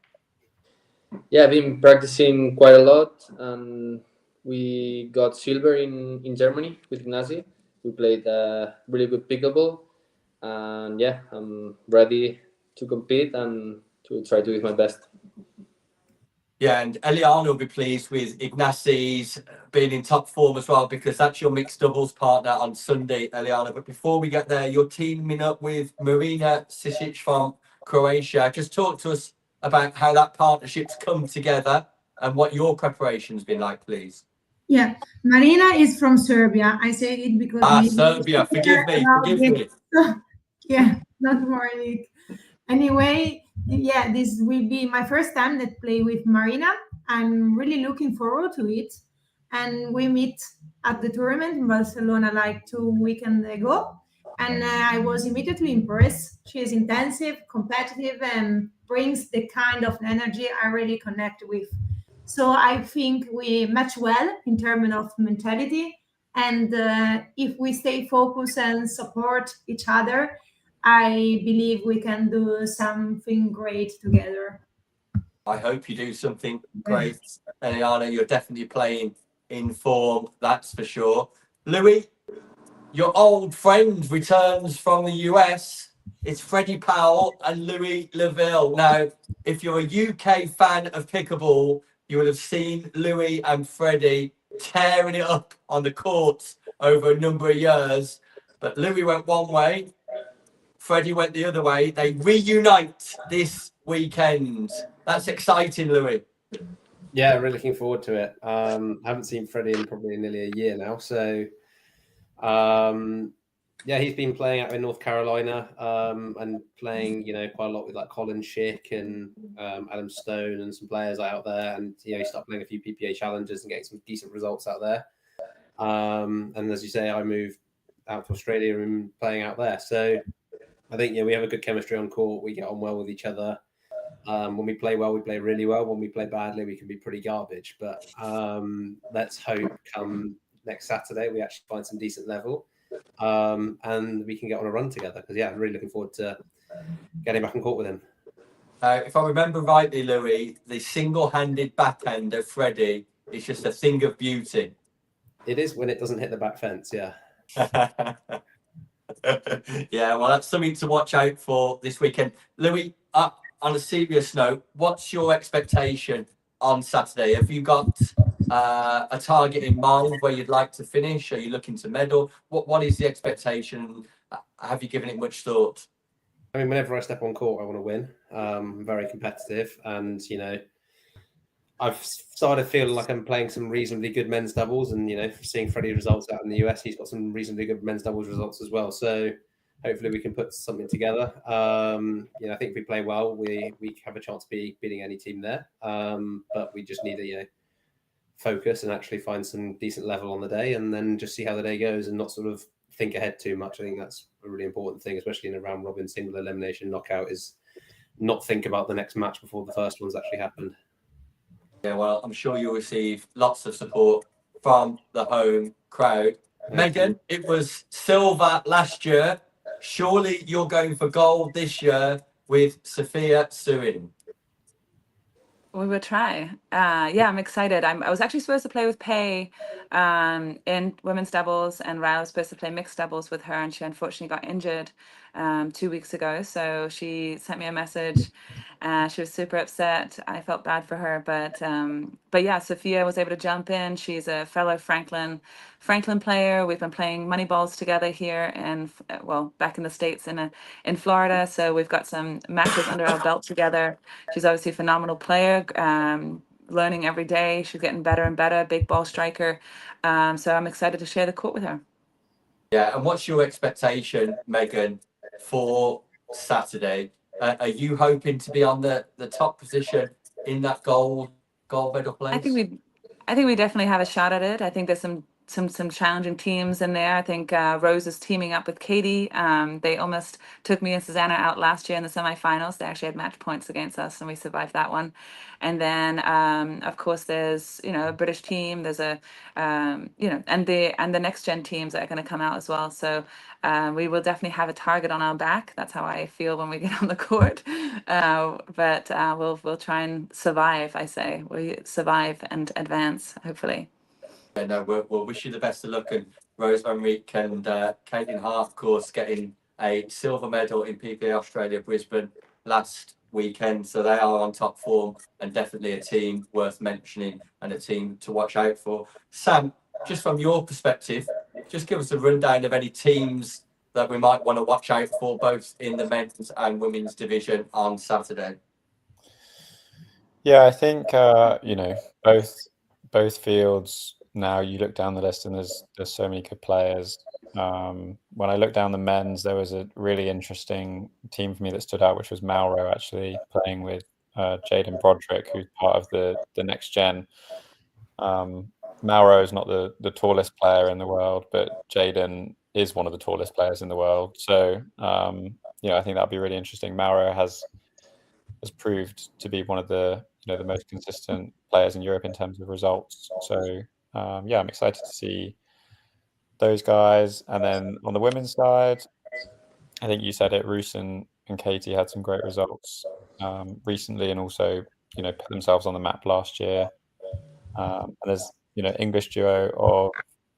Yeah, I've been practicing quite a lot, and we got silver in Germany with Ignacy. We played really good pickleball, and yeah, I'm ready to compete and to try to do my best. Yeah, and Eleana will be pleased with Ignacy's being in top form as well, because that's your mixed doubles partner on Sunday, Eleana. But before we get there, you're teaming up with Marina Sisic from Croatia. Just talk to us about how that partnership's come together and what your preparation's been like, please. Yeah, Marina is from Serbia. I say it because Serbia. Forgive me. Yeah, not worry. Anyway, yeah, this will be my first time that play with Marina. I'm really looking forward to it. and we meet at the tournament in Barcelona like 2 weekends ago. And I was immediately impressed. She is intensive, competitive, and brings the kind of energy I really connect with. So I think we match well in terms of mentality. And if we stay focused and support each other, I believe we can do something great together. I hope you do something great, Eleana. You're definitely playing in form, that's for sure. Louis, your old friend returns from the US. It's Freddie Powell and Louis Laville. Now, if you're a UK fan of pickleball, you would have seen Louis and Freddie tearing it up on the courts over a number of years. But Louis went one way, Freddie went the other way. They reunite this weekend. That's exciting, Louis. Yeah, really looking forward to it. I haven't seen Freddie in probably nearly a year now. So, yeah, he's been playing out in North Carolina and playing, quite a lot with like Colin Schick and Adam Stone and some players out there. And, he started playing a few PPA challenges and getting some decent results out there. And as you say, I moved out to Australia and playing out there. So I think, we have a good chemistry on court. We get on well with each other. When we play well, we play really well. When we play badly, we can be pretty garbage. But let's hope come next Saturday we actually find some decent level and we can get on a run together. Because, I'm really looking forward to getting back on court with him. If I remember rightly, Louis, the single-handed backhand of Freddie is just a thing of beauty. It is when it doesn't hit the back fence, yeah. Yeah, well, that's something to watch out for this weekend. Louis, on a serious note, what's your expectation on Saturday? Have you got a target in mind where you'd like to finish? Are you looking to medal? What is the expectation? Have you given it much thought? I mean, whenever I step on court, I want to win. I'm very competitive, and I've started feeling like I'm playing some reasonably good men's doubles, and seeing Freddie's results out in the US, he's got some reasonably good men's doubles results as well. So hopefully we can put something together. I think if we play well, we have a chance of beating any team there. But we just need to focus and actually find some decent level on the day, and then just see how the day goes and not sort of think ahead too much. I think that's a really important thing, especially in a round robin single elimination knockout, is not think about the next match before the first one's actually happened. Yeah, well, I'm sure you'll receive lots of support from the home crowd. Megan, it was silver last year. Surely you're going for gold this year with Sophia Suin. We will try. I'm excited. I was actually supposed to play with Pei in women's doubles, and Rao was supposed to play mixed doubles with her, and she unfortunately got injured 2 weeks ago. So she sent me a message. She was super upset. I felt bad for her, but yeah, Sophia was able to jump in. She's a fellow Franklin player. We've been playing money balls together here, and back in the States in Florida. So we've got some matches under our belt together. She's obviously a phenomenal player. Learning every day. She's getting better and better. Big ball striker. So I'm excited to share the court with her. Yeah, and what's your expectation, Megan, for Saturday? Are you hoping to be on the top position in that gold medal place? I think we definitely have a shot at it. I think there's some challenging teams in there. I think Rose is teaming up with Katie. They almost took me and Susanna out last year in the semifinals. They actually had match points against us, and we survived that one. And then, of course, there's a British team. There's a and the next gen teams that are going to come out as well. So we will definitely have a target on our back. That's how I feel when we get on the court. But we'll try and survive. I say we survive and advance, hopefully. Yeah, no, we'll wish you the best of luck. And Rose Van Reek and Caitlin Hart, of course, getting a silver medal in PPA Australia Brisbane last weekend. So they are on top form and definitely a team worth mentioning and a team to watch out for. Sam, just from your perspective, just give us a rundown of any teams that we might want to watch out for, both in the men's and women's division on Saturday. Yeah, I think both fields. Now you look down the list and there's so many good players. When I looked down the men's, there was a really interesting team for me that stood out, which was Mauro actually playing with Jaden Broderick, who's part of the next gen. Mauro is not the tallest player in the world, but Jaden is one of the tallest players in the world. So I think that'd be really interesting. Mauro has proved to be one of the the most consistent players in Europe in terms of results. So I'm excited to see those guys. And then on the women's side, I think you said it, Roos and Katie had some great results recently, and also put themselves on the map last year. And there's English duo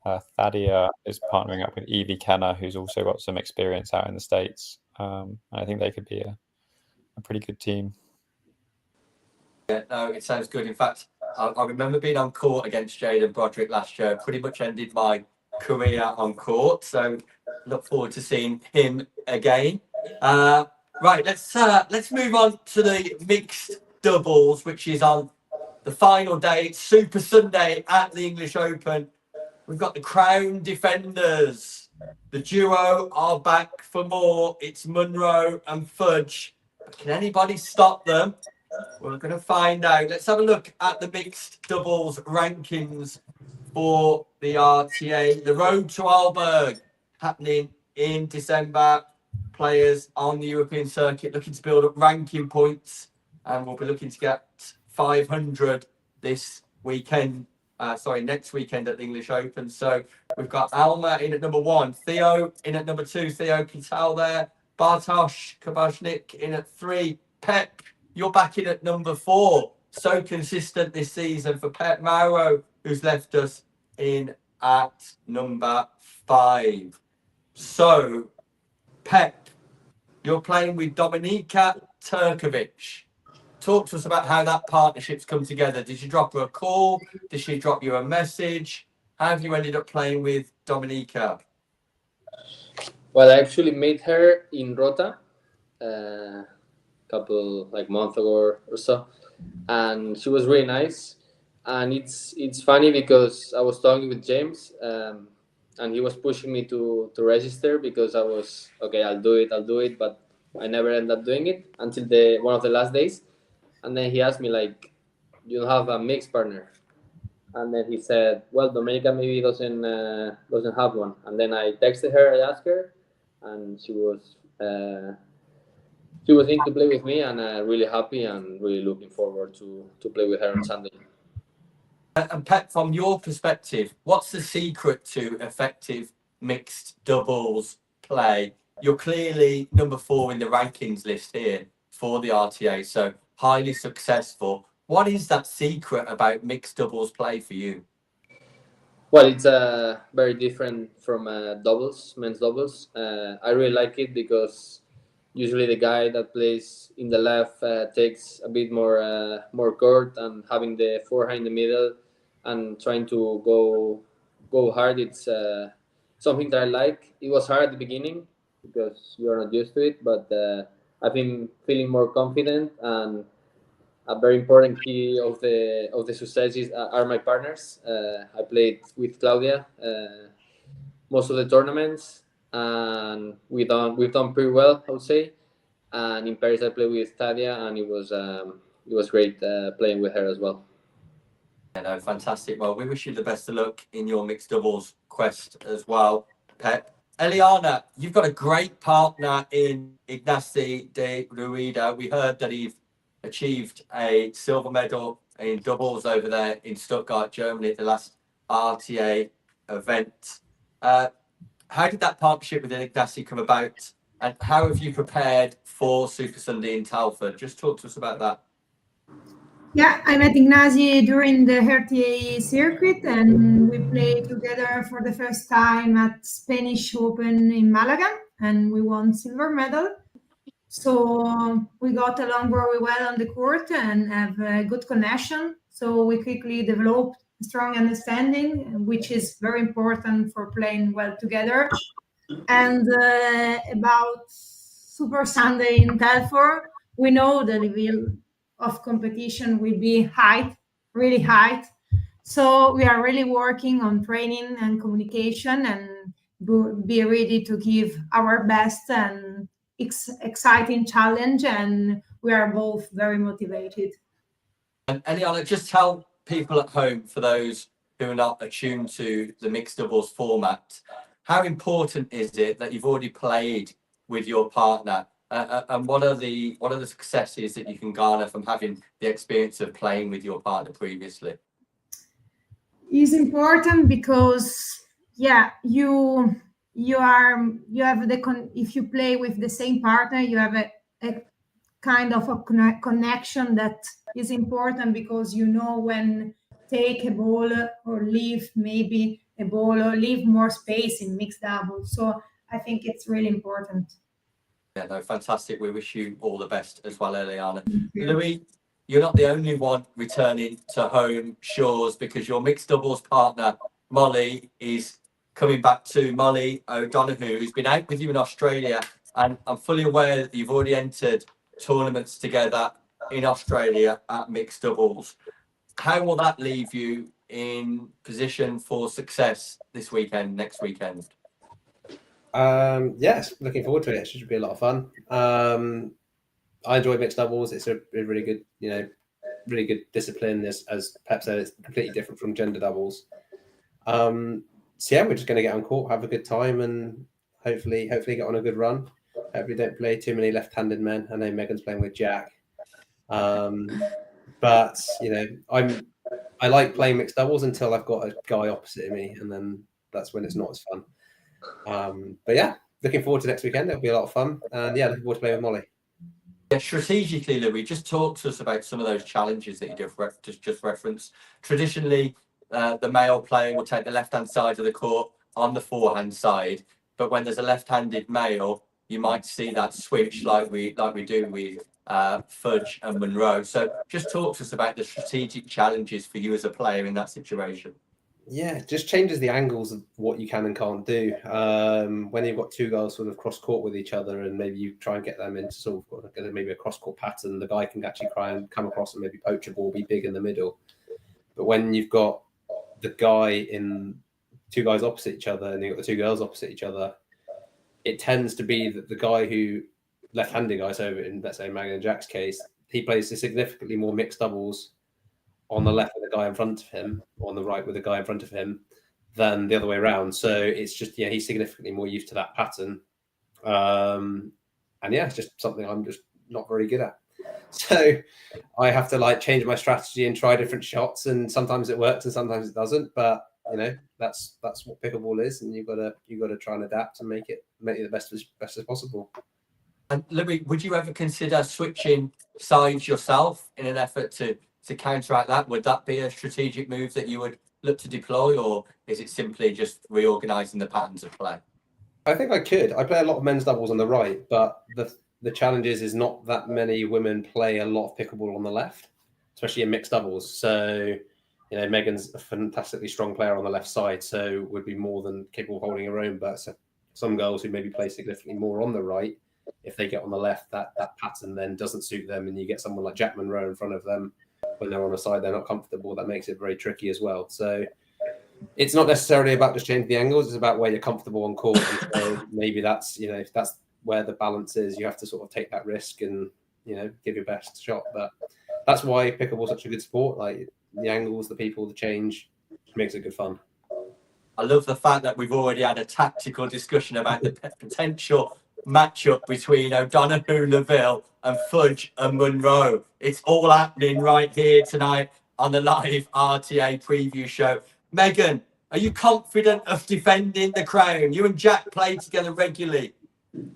of Thadia is partnering up with Evie Kenner, who's also got some experience out in the States. I think they could be a pretty good team. Yeah, no, it sounds good. In fact, I remember being on court against Jaden Broderick last year. Pretty much ended my career on court, so look forward to seeing him again. Right, let's move on to the mixed doubles, which is on the final day, Super Sunday at the English Open. We've got the Crown defenders. The duo are back for more. It's Munro and Fudge. Can anybody stop them? We're going to find out. Let's have a look at the mixed doubles rankings for the RTA. The Road to Aalborg happening in December. Players on the European circuit looking to build up ranking points, and we'll be looking to get 500 this weekend. Next weekend at the English Open. So we've got Alma in at number 1, Theo in at number 2, Theo Pital there, Bartosz Kabashnik in at 3, Pep, you're back in at number 4. So consistent this season for Pep. Mauro, who's left us in at number 5. So, Pep, you're playing with Dominika Turkovic. Talk to us about how that partnership's come together. Did you drop her a call? Did she drop you a message? How have you ended up playing with Dominika? Well, I actually met her in Rota a couple month ago or so, and she was really nice. And it's funny because I was talking with James, and he was pushing me to register because I was okay. I'll do it, but I never ended up doing it until one of the last days. And then he asked me you don't have a mixed partner? And then he said, well, Dominika maybe doesn't have one. And then I texted her, I asked her, and she was in to play with me, and really happy and really looking forward to play with her on Sunday. And Pep, from your perspective, what's the secret to effective mixed doubles play? You're clearly number 4 in the rankings list here for the RTA, so highly successful. What is that secret about mixed doubles play for you? Well, it's very different from doubles, men's doubles. I really like it because usually the guy that plays in the left takes a bit more court, and having the forehand in the middle and trying to go hard. It's something that I like. It was hard at the beginning because you're not used to it, but I've been feeling more confident, and a very important key of the successes are my partners. I played with Claudia most of the tournaments, and we've done pretty well, I would say. And in Paris, I played with Thadia, and it was great playing with her as well. No, fantastic. Well, we wish you the best of luck in your mixed doubles quest as well, Pep. Eleana, you've got a great partner in Ignacy de Ruida. We heard that he's achieved a silver medal in doubles over there in Stuttgart, Germany, at the last RTA event. How did that partnership with Ignacy come about, and how have you prepared for Super Sunday in Telford? Just talk to us about that. Yeah, I met Ignacy during the RTA circuit, and we played together for the first time at Spanish Open in Malaga, and we won silver medal. So we got along very well on the court and have a good connection. So we quickly developed a strong understanding, which is very important for playing well together. And about Super Sunday in Telford, we know the level of competition will be really high. So we are really working on training and communication, and be ready to give our best and exciting challenge. And we are both very motivated. And Eleana, just tell people at home, for those who are not attuned to the mixed doubles format, how important is it that you've already played with your partner? And what are the successes that you can garner from having the experience of playing with your partner previously? Is important because you have if you play with the same partner, you have a kind of a connection that is important, because you know when take a ball or leave maybe a ball or leave more space in mixed doubles. So I think it's really important. Yeah, no, fantastic. We wish you all the best as well, Eleana. Louis, you're not the only one returning to home shores, because your mixed doubles partner, Molly, is coming back to Molly O'Donoghue, who's been out with you in Australia. And I'm fully aware that you've already entered tournaments together in Australia at mixed doubles. How will that leave you in position for success this weekend, next weekend? Yes, looking forward to it. It should be a lot of fun. I enjoy mixed doubles. It's a really good, really good discipline. As Pep said, it's completely different from gender doubles. So yeah, we're just going to get on court, have a good time, and hopefully get on a good run. Hopefully don't play too many left-handed men. I know Megan's playing with Jack. But I like playing mixed doubles until I've got a guy opposite of me, and then that's when it's not as fun. But yeah, looking forward to next weekend. It'll be a lot of fun, and yeah, looking forward to playing with Molly. Yeah, strategically, Louis, just talk to us about some of those challenges that you just referenced. Traditionally, the male player will take the left-hand side of the court on the forehand side, but when there's a left-handed male, you might see that switch like we do with Fudge and Monroe. So just talk to us about the strategic challenges for you as a player in that situation. Yeah, it just changes the angles of what you can and can't do. When you've got two girls sort of cross court with each other, and maybe you try and get them into sort of maybe a cross court pattern, the guy can actually try and come across and maybe poach a ball, be big in the middle. But when you've got the guy in two guys opposite each other, and you've got the two girls opposite each other, it tends to be that the guy who left-handed guy, so in, let's say, Megan and Jack's case, he plays significantly more mixed doubles on the left with the guy in front of him, or on the right with the guy in front of him, than the other way around. So it's just, he's significantly more used to that pattern. And yeah, it's just something I'm just not very good at. So I have to change my strategy and try different shots, and sometimes it works and sometimes it doesn't. But that's what pickleball is, and you've got to try and adapt and make it the best as possible. And Louis, would you ever consider switching sides yourself in an effort to counteract that? Would that be a strategic move that you would look to deploy, or is it simply just reorganizing the patterns of play? I think I could. I play a lot of men's doubles on the right, but the challenge is not that many women play a lot of pickleball on the left, especially in mixed doubles. So, Megan's a fantastically strong player on the left side, so would be more than capable of holding her own. But some girls who maybe play significantly more on the right, if they get on the left, that pattern then doesn't suit them, and you get someone like Jack Monroe in front of them. When they're on the side, they're not comfortable. That makes it very tricky as well. So it's not necessarily about just changing the angles. It's about where you're comfortable on court. And so maybe that's, if that's where the balance is, you have to sort of take that risk and, give your best shot. But that's why pickleball is such a good sport. Like the angles, the people, the change makes it good fun. I love the fact that we've already had a tactical discussion about the potential matchup between O'Donoghue, Laville, and Fudge and Monroe. It's all happening right here tonight on the live RTA preview show. Megan, are you confident of defending the crown? You and Jack play together regularly.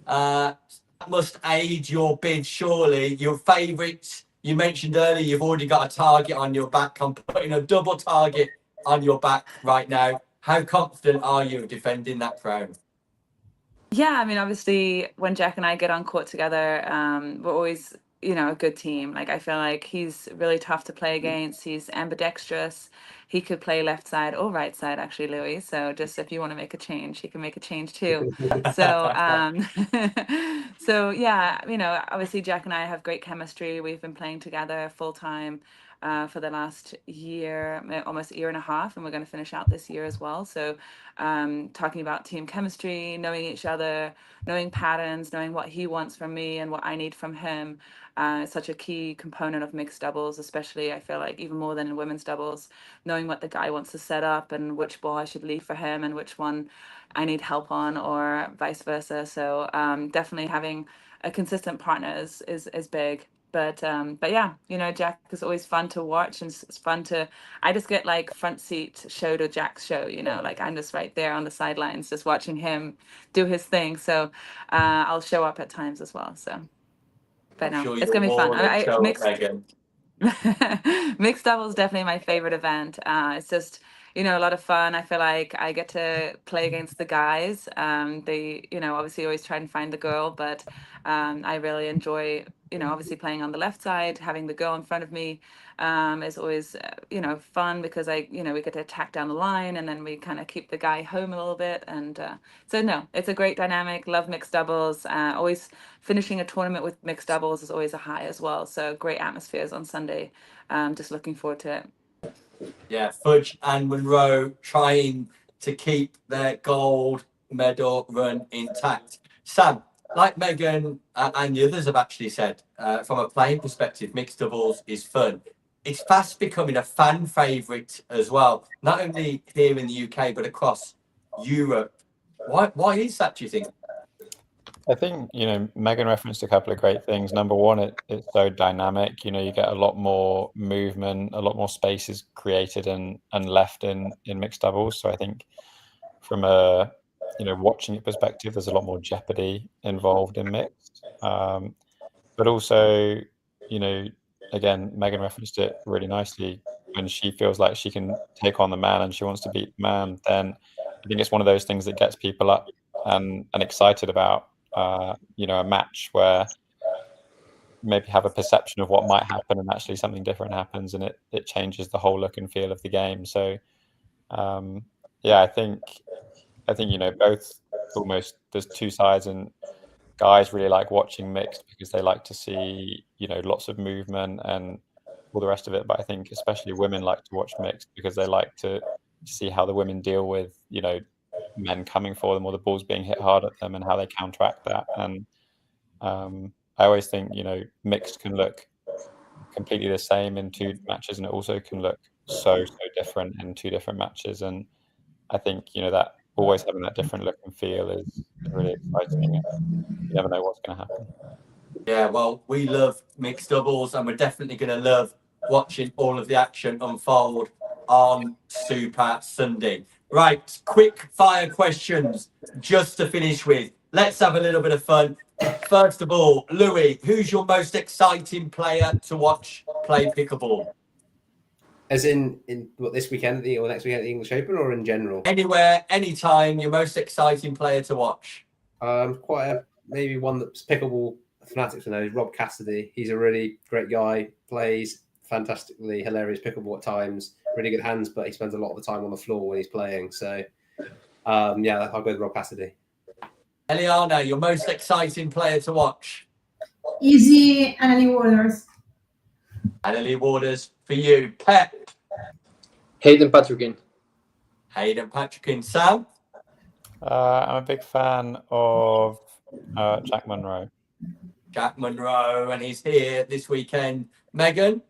That must aid your bid, surely. Your favourites, you mentioned earlier, you've already got a target on your back. I'm putting a double target on your back right now. How confident are you of defending that crown? Yeah, I mean, obviously, when Jack and I get on court together, we're always, a good team. I feel like he's really tough to play against. He's ambidextrous. He could play left side or right side, actually, Louis. So just if you want to make a change, he can make a change too. So, so yeah, obviously Jack and I have great chemistry. We've been playing together full time. for the last year, almost a year and a half, and we're going to finish out this year as well. So talking about team chemistry, knowing each other, knowing patterns, knowing what he wants from me and what I need from him. It's such a key component of mixed doubles, especially I feel like even more than in women's doubles, knowing what the guy wants to set up and which ball I should leave for him and which one I need help on, or vice versa. So definitely having a consistent partner is big. But yeah, you know, Jack is always fun to watch, and it's fun to, I just get like front seat show to Jack's show, you know, like I'm just right there on the sidelines just watching him do his thing. So I'll show up at times as well. So but no, Sure it's gonna be fun. Megan. Mixed doubles is definitely my favorite event. It's just, you know, a lot of fun. I feel like I get to play against the guys. They, you know, obviously always try and find the girl, but I really enjoy, you know, obviously playing on the left side, having the girl in front of me is always, you know, fun because you know, we get to attack down the line and then we kind of keep the guy home a little bit. And so no, it's a great dynamic. Love mixed doubles. Always finishing a tournament with mixed doubles is always a high as well. So great atmospheres on Sunday. Just looking forward to it. Yeah, Fudge and Monroe trying to keep their gold medal run intact. Sam, like Megan and the others have actually said, from a playing perspective, mixed doubles is fun. It's fast becoming a fan favourite as well, not only here in the UK, but across Europe. Why is that, do you think? I think, you know, Megan referenced a couple of great things. Number one, it's so dynamic. You know, you get a lot more movement, a lot more spaces created and left in mixed doubles. So I think from a, you know, watching it perspective, there's a lot more jeopardy involved in mixed. But also, you know, again, Megan referenced it really nicely. When she feels like she can take on the man and she wants to beat the man, then I think it's one of those things that gets people up and excited about, you know, a match where maybe have a perception of what might happen and actually something different happens and it changes the whole look and feel of the game. So yeah, I think, you know, both almost there's two sides, and guys really like watching mixed because they like to see, you know, lots of movement and all the rest of it. But I think especially women like to watch mixed because they like to see how the women deal with, you know, men coming for them or the balls being hit hard at them and how they counteract that. And I always think, you know, mixed can look completely the same in two matches, and it also can look so different in two different matches. And I think, you know, that always having that different look and feel is really exciting. You never know what's going to happen. Yeah, well, we love mixed doubles, and we're definitely going to love watching all of the action unfold on Super Sunday. Right, quick fire questions just to finish with. Let's have a little bit of fun. First of all, Louis, who's your most exciting player to watch play pickleball? As in what, this weekend or next weekend at the English Open, or in general? Anywhere, anytime, your most exciting player to watch. Maybe one that's pickleball fanatics will know is Rob Cassidy. He's a really great guy, plays fantastically hilarious pickleball at times, really good hands, but he spends a lot of the time on the floor when he's playing. So yeah, I'll go with Rob Cassidy. Eleana, your most exciting player to watch? Easy, Annalie Waters. Annalie Waters for you. Pep? Hayden Patrickin. Hayden Patrickin. Sam? I'm a big fan of Jack Monroe. Jack Monroe, and he's here this weekend. Megan?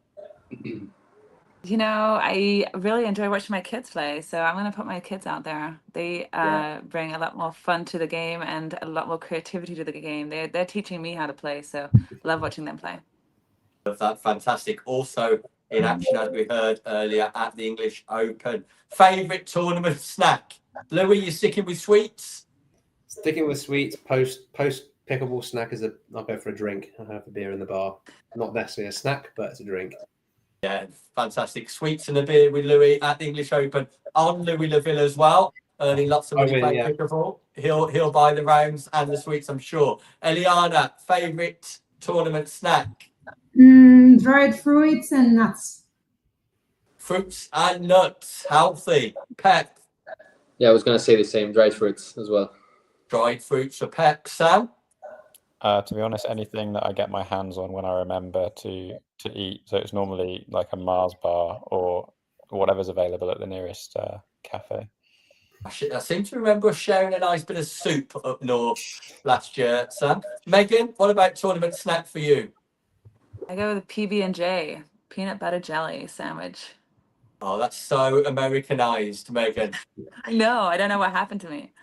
You know, I really enjoy watching my kids play, so I'm going to put my kids out there. They bring a lot more fun to the game and a lot more creativity to the game. They're teaching me how to play, so love watching them play. Love that. Fantastic. Also in action, as we heard earlier, at the English Open. Favourite tournament snack? Louis, you sticking with sweets? Sticking with sweets. Post pickleball snack I'll go for a drink. I'll have a beer in the bar. Not necessarily a snack, but it's a drink. Yeah, fantastic. Sweets and a beer with Louis at the English Open on Louis Laville as well, earning lots of money playing pickleball. He'll buy the rounds and the sweets, I'm sure. Eleana, favourite tournament snack? Dried fruits and nuts. Fruits and nuts, healthy. Pep? Yeah, I was going to say the same, dried fruits as well. Dried fruits for Pep. Sam? To be honest, anything that I get my hands on when I remember to to eat. So it's normally like a Mars bar or whatever's available at the nearest cafe. I seem to remember us sharing a nice bit of soup up north last year, Sam. Megan, what about tournament snack for you? I go with a PB&J, peanut butter jelly sandwich. Oh, that's so Americanized, Megan. No, I don't know what happened to me.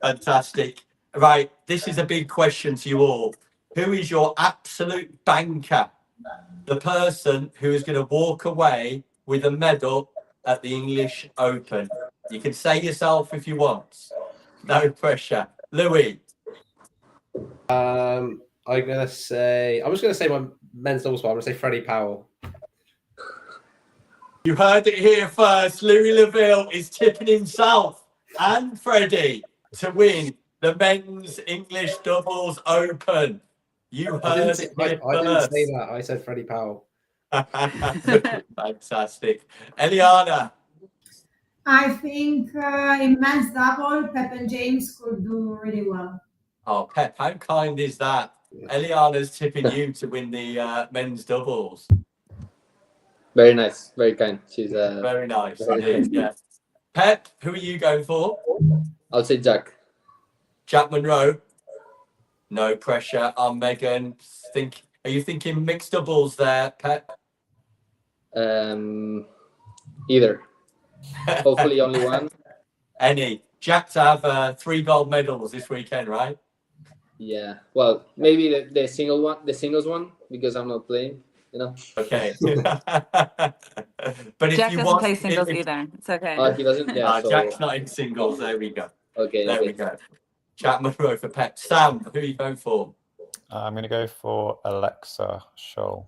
Fantastic. Right, this is a big question to you all. Who is your absolute banker? The person who is going to walk away with a medal at the English Open. You can say yourself if you want. No pressure. Louis. I'm going to say, I was going to say my men's doubles, but I'm going to say Freddie Powell. You heard it here first. Louis Laville is tipping himself and Freddie to win the men's English doubles Open. You heard it here I didn't first. say that. I said Freddie Powell. Fantastic. Eliana. I think in men's double, Pep and James could do really well. Oh, Pep, how kind is that? Eliana's tipping you to win the men's doubles. Very nice, very kind. She's Very nice very indeed, yeah. Pep, who are you going for? I'll say Jack. Jack Monroe. No pressure on Megan. Are you thinking mixed doubles there, Pep? Either. Hopefully only one. Any. Jack to have 3 gold medals this weekend, right? Yeah. Well, maybe the singles one, because I'm not playing, you know. Okay. But if Jack you doesn't want, play singles either. It's okay. He doesn't. Yeah. So, Jack's not in singles. There we go. okay. There we go. Jack Monroe for Pep. Sam, who are you going for? I'm going to go for Alexa Scholl.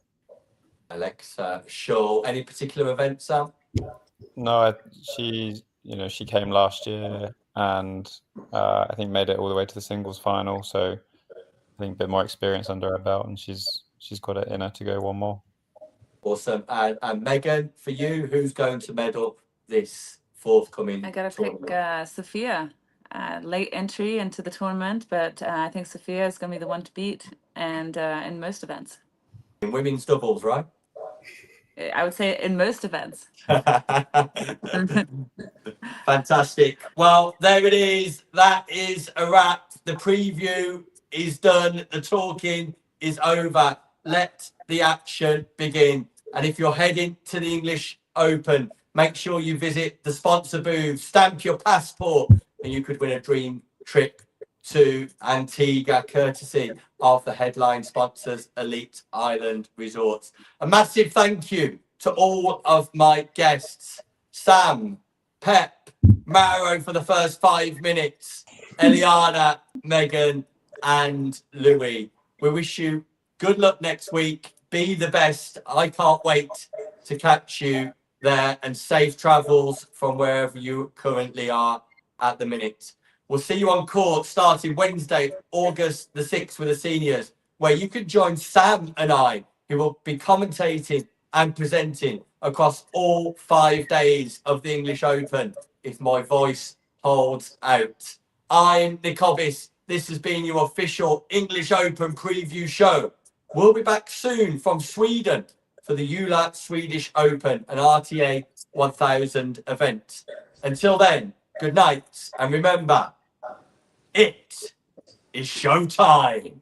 Alexa Scholl. Any particular event, Sam? No, she came last year and I think made it all the way to the singles final. So I think a bit more experience under her belt, and she's got it in her to go one more. Awesome. And Megan, for you, who's going to medal this forthcoming I gotta tournament? pick Sophia. Late entry into the tournament, but I think Sophia is going to be the one to beat, and in most events. In women's doubles, right? I would say in most events. Fantastic. Well, there it is. That is a wrap. The preview is done. The talking is over. Let the action begin. And if you're heading to the English Open, make sure you visit the sponsor booth, stamp your passport, and you could win a dream trip to Antigua, courtesy of the headline sponsors, Elite Island Resorts. A massive thank you to all of my guests, Sam, Pep, Mauro for the first 5 minutes, Eliana, Megan, and Louis. We wish you good luck next week. Be the best. I can't wait to catch you there, and safe travels from wherever you currently are at the minute. We'll see you on court starting Wednesday, August the 6th with the seniors, where you can join Sam and I, who will be commentating and presenting across all 5 days of the English Open, if my voice holds out. I'm Nick Hobbis. This has been your official English Open preview show. We'll be back soon from Sweden for the EULA Swedish Open, an RTA500 event. Until then, good night, and remember, it is showtime.